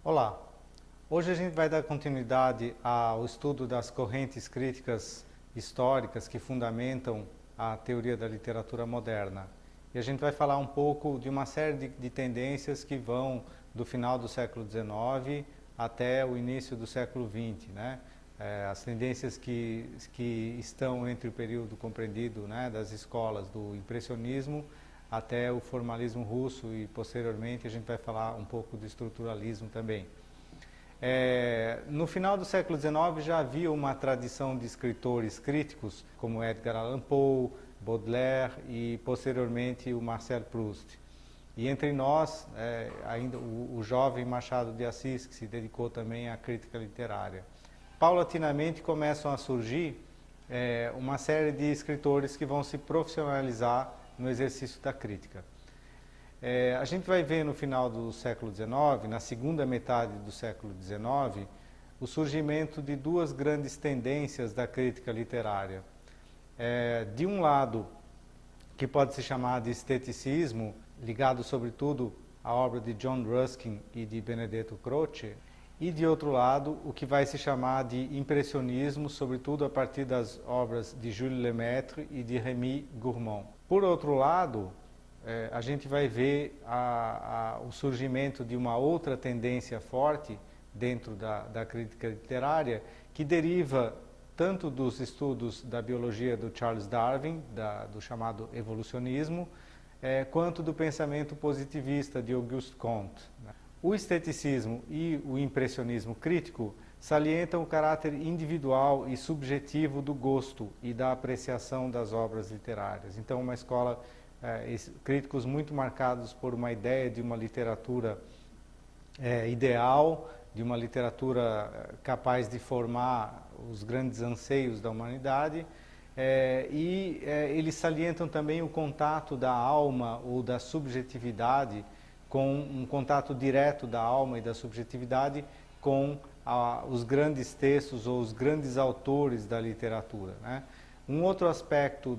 Olá, hoje a gente vai dar continuidade ao estudo das correntes críticas históricas que fundamentam a teoria da literatura moderna. E a gente vai falar um pouco de uma série de tendências que vão do final do século XIX até o início do século XX, né? As tendências que estão entre o período compreendido, né, das escolas do impressionismo até o formalismo russo e posteriormente a gente vai falar um pouco do estruturalismo também. No final do século XIX já havia uma tradição de escritores críticos como Edgar Allan Poe, Baudelaire e posteriormente o Marcel Proust. E entre nós, ainda o jovem Machado de Assis, que se dedicou também à crítica literária. Paulatinamente começam a surgir uma série de escritores que vão se profissionalizar no exercício da crítica. A gente vai ver no final do século XIX, na segunda metade do século XIX, o surgimento de duas grandes tendências da crítica literária. De um lado, que pode se chamar de esteticismo, ligado sobretudo à obra de John Ruskin e de Benedetto Croce, e de outro lado, o que vai se chamar de impressionismo, sobretudo a partir das obras de Jules Lemaitre e de Rémy Gourmand. Por outro lado, a gente vai ver o surgimento de uma outra tendência forte dentro da crítica literária, que deriva tanto dos estudos da biologia do Charles Darwin, do chamado evolucionismo, quanto do pensamento positivista de Auguste Comte. O esteticismo e o impressionismo crítico salientam o caráter individual e subjetivo do gosto e da apreciação das obras literárias. Então, uma escola, críticos muito marcados por uma ideia de uma literatura ideal, de uma literatura capaz de formar os grandes anseios da humanidade, eles salientam também o contato da alma ou da subjetividade, com um contato direto da alma e da subjetividade com os grandes textos ou os grandes autores da literatura, né? Um outro aspecto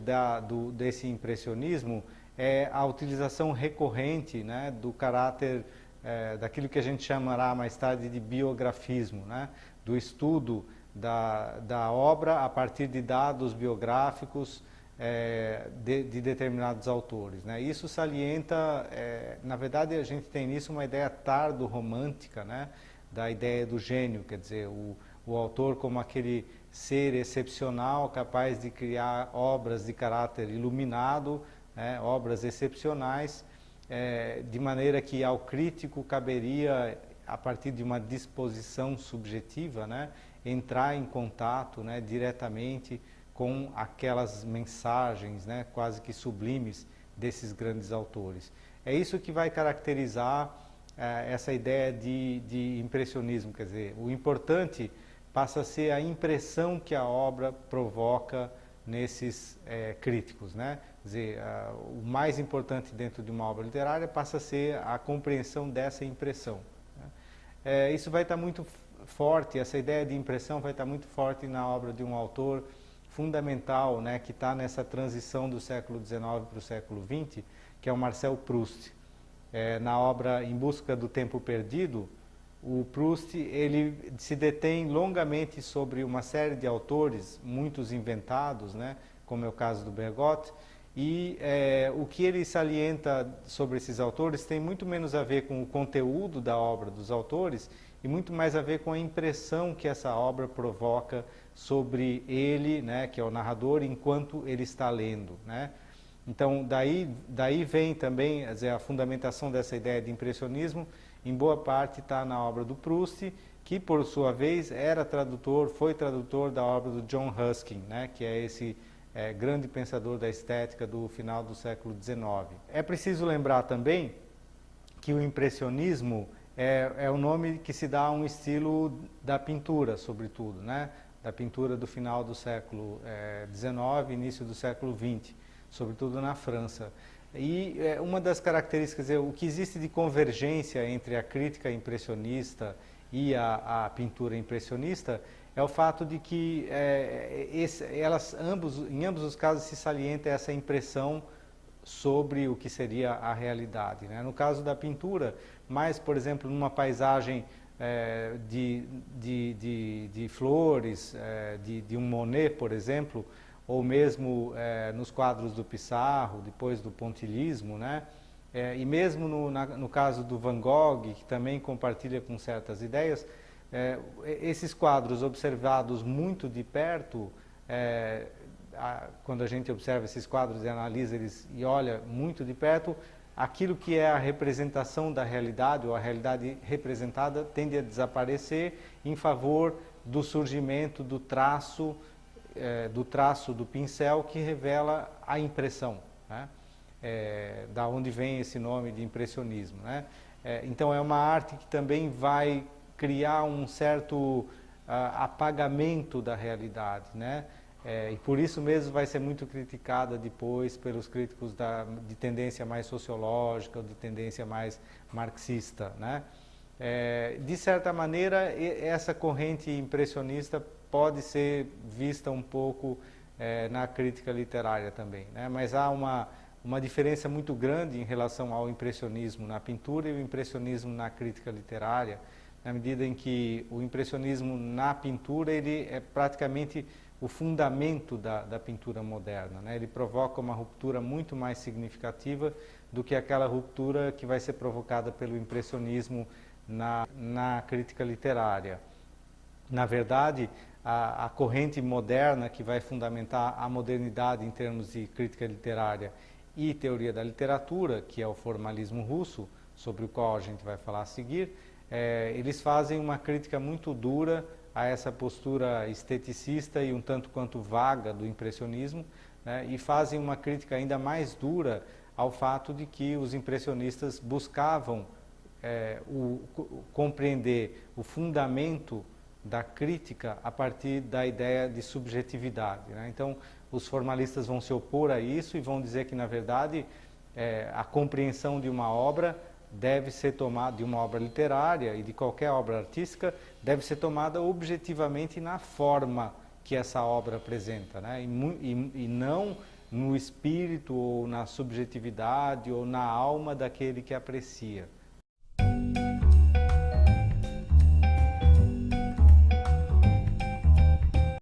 desse impressionismo é a utilização recorrente, né, do caráter, daquilo que a gente chamará mais tarde de biografismo, né, do estudo da obra a partir de dados biográficos de determinados autores, né? Isso salienta, na verdade a gente tem nisso uma ideia tardo-romântica, né, da ideia do gênio, quer dizer, o autor como aquele ser excepcional capaz de criar obras de caráter iluminado, né, obras excepcionais, de maneira que ao crítico caberia, a partir de uma disposição subjetiva, né, entrar em contato, né, diretamente com aquelas mensagens, né, quase que sublimes desses grandes autores. É isso que vai caracterizar essa ideia de impressionismo, quer dizer, o importante passa a ser a impressão que a obra provoca nesses críticos, né? Quer dizer, o mais importante dentro de uma obra literária passa a ser a compreensão dessa impressão, né? Isso vai estar muito forte, essa ideia de impressão vai estar muito forte na obra de um autor fundamental, né, que está nessa transição do século XIX para o século XX, que é o Marcel Proust. Na obra Em Busca do Tempo Perdido, o Proust ele se detém longamente sobre uma série de autores, muitos inventados, né, como é o caso do Bergotte, e o que ele salienta sobre esses autores tem muito menos a ver com o conteúdo da obra dos autores e muito mais a ver com a impressão que essa obra provoca sobre ele, né, que é o narrador, enquanto ele está lendo, né? Então, daí vem também, quer dizer, a fundamentação dessa ideia de impressionismo, em boa parte está na obra do Proust, que por sua vez foi tradutor da obra do John Ruskin, né, que é esse grande pensador da estética do final do século XIX. É preciso lembrar também que o impressionismo é o nome que se dá a um estilo da pintura, sobretudo, né, da pintura do final do século XIX, início do século XX, sobretudo na França. E uma das características, o que existe de convergência entre a crítica impressionista e a pintura impressionista é o fato de que em ambos os casos se salienta essa impressão sobre o que seria a realidade, né? No caso da pintura, mais, por exemplo, numa paisagem de flores, de um Monet, por exemplo, ou mesmo nos quadros do Pissarro, depois do pontilhismo, né? E mesmo no caso do Van Gogh, que também compartilha com certas ideias, esses quadros observados muito de perto, quando a gente observa esses quadros e analisa eles e olha muito de perto, aquilo que é a representação da realidade, ou a realidade representada, tende a desaparecer em favor do surgimento do traço do pincel, que revela a impressão, né? Da onde vem esse nome de impressionismo, né? Então é uma arte que também vai criar um certo apagamento da realidade, né? E por isso mesmo vai ser muito criticada depois pelos críticos de tendência mais sociológica ou de tendência mais marxista, né? De certa maneira, essa corrente impressionista pode ser vista um pouco na crítica literária também, né? Mas há uma diferença muito grande em relação ao impressionismo na pintura e o impressionismo na crítica literária, na medida em que o impressionismo na pintura ele é praticamente o fundamento da pintura moderna, né? Ele provoca uma ruptura muito mais significativa do que aquela ruptura que vai ser provocada pelo impressionismo na crítica literária. Na verdade, a corrente moderna que vai fundamentar a modernidade em termos de crítica literária e teoria da literatura, que é o formalismo russo, sobre o qual a gente vai falar a seguir, eles fazem uma crítica muito dura a essa postura esteticista e um tanto quanto vaga do impressionismo, né? E fazem uma crítica ainda mais dura ao fato de que os impressionistas buscavam compreender o fundamento da crítica a partir da ideia de subjetividade, né? Então, os formalistas vão se opor a isso e vão dizer que, na verdade, a compreensão de uma obra deve ser tomada, de uma obra literária e de qualquer obra artística, deve ser tomada objetivamente na forma que essa obra apresenta, né? E não no espírito ou na subjetividade ou na alma daquele que aprecia.